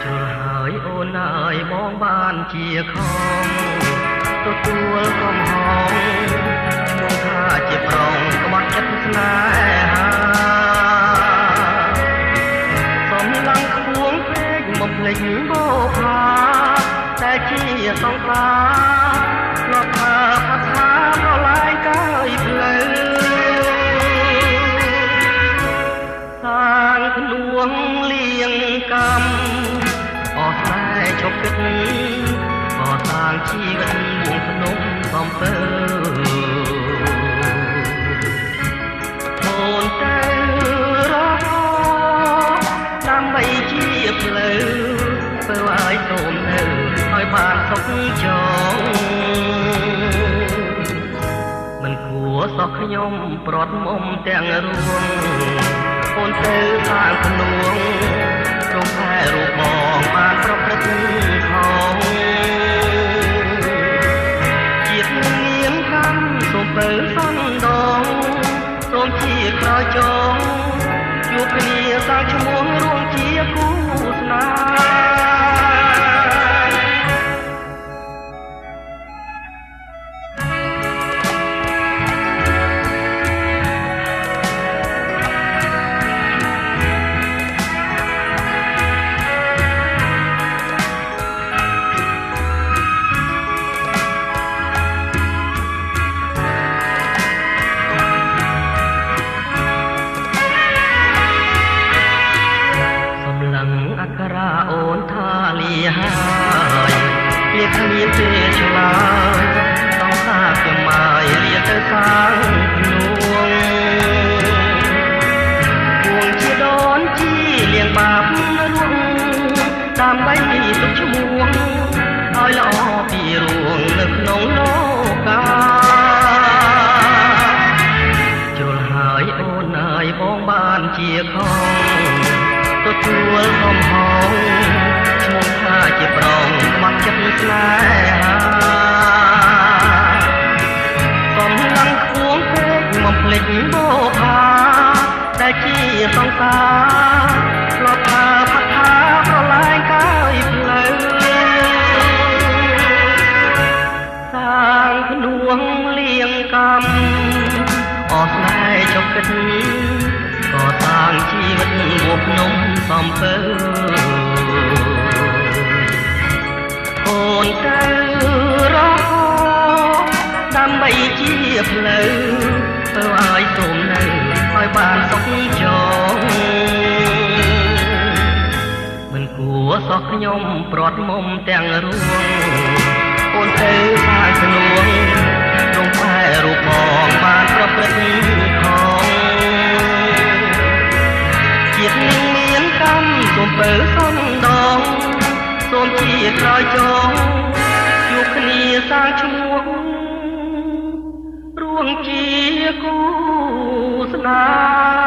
ចូលហើយអូនអើយបងបានជាខំទទួលកំហងឈ្មោះថាជាប្រងក្បត់ចិត្តស្នេហាសំឡងខ្ពងពេកមកភ្លេចបោផាតែជាសង្សារលោកថាផាថាប្រឡាយកាយផ្លូវសាងភ្នួងលៀងកម្មអស់តែជប់គិតក៏សាងជីវិតមួងភ្នំបំពើអូនទៅរកដើម្បីជាផ្លូវធ្វើឲ្យសូមនៅឲ្យបានសុខចងមិនគួរសោះខ្ញុំប្រត់មុំទាំងរួងអូនទៅខាងភ្នួងរំផែរូបបងបានប្រព្រឹត្តខុសជាតិមានកម្មសូមពើសន្ដងសូមជាក្រោយចងជួបគ្នាសាងឈ្មោះរួមជាគូស្នេហ៍អក្សរអូនថាលាហើយវាគ្មានទេឆ្លើយต้องសាខ្ញុំមកលាទៅសាងភ្នួងពួងជាដូនជីលៀងបាបរួងដើម្បីទុកឈ្មោះឲ្យល្អពីរួងនៅក្នុងលោកកាចូលហើយអូនអើយបងបានជាខំទទួលកំហងឈ្មោះថាជាប្រងខ្មាត់ចិត្តស្នេហាកំឡុងខ្ពងពេកមកភ្លេចបោផាតែជាសង្សារធ្លាប់ថាផាថាប្រឡាយកាយផ្លូវសាងភ្នួងលៀងកម្មអស់ស្នេហ៍ចុកគិតក៏សាងជីវិតមួភ្នំសំពើអូនទៅរកដើម្បីជាផ្លូវធ្វើឲ្យសូមនៅឲ្យបានសុខចងមិនគួរសោះខ្ញុំប្រត់មុំទាំងរួងអូនទៅសាងភ្នួងរំផែរូបបងបានប្រព្រឹត្តខុសជាតិនឹងមានកម្មសូមពើសំដងសូមជាក្រោយចងជួបគ្នាសាងឈ្មោះរួងជាគូស្នេហ៍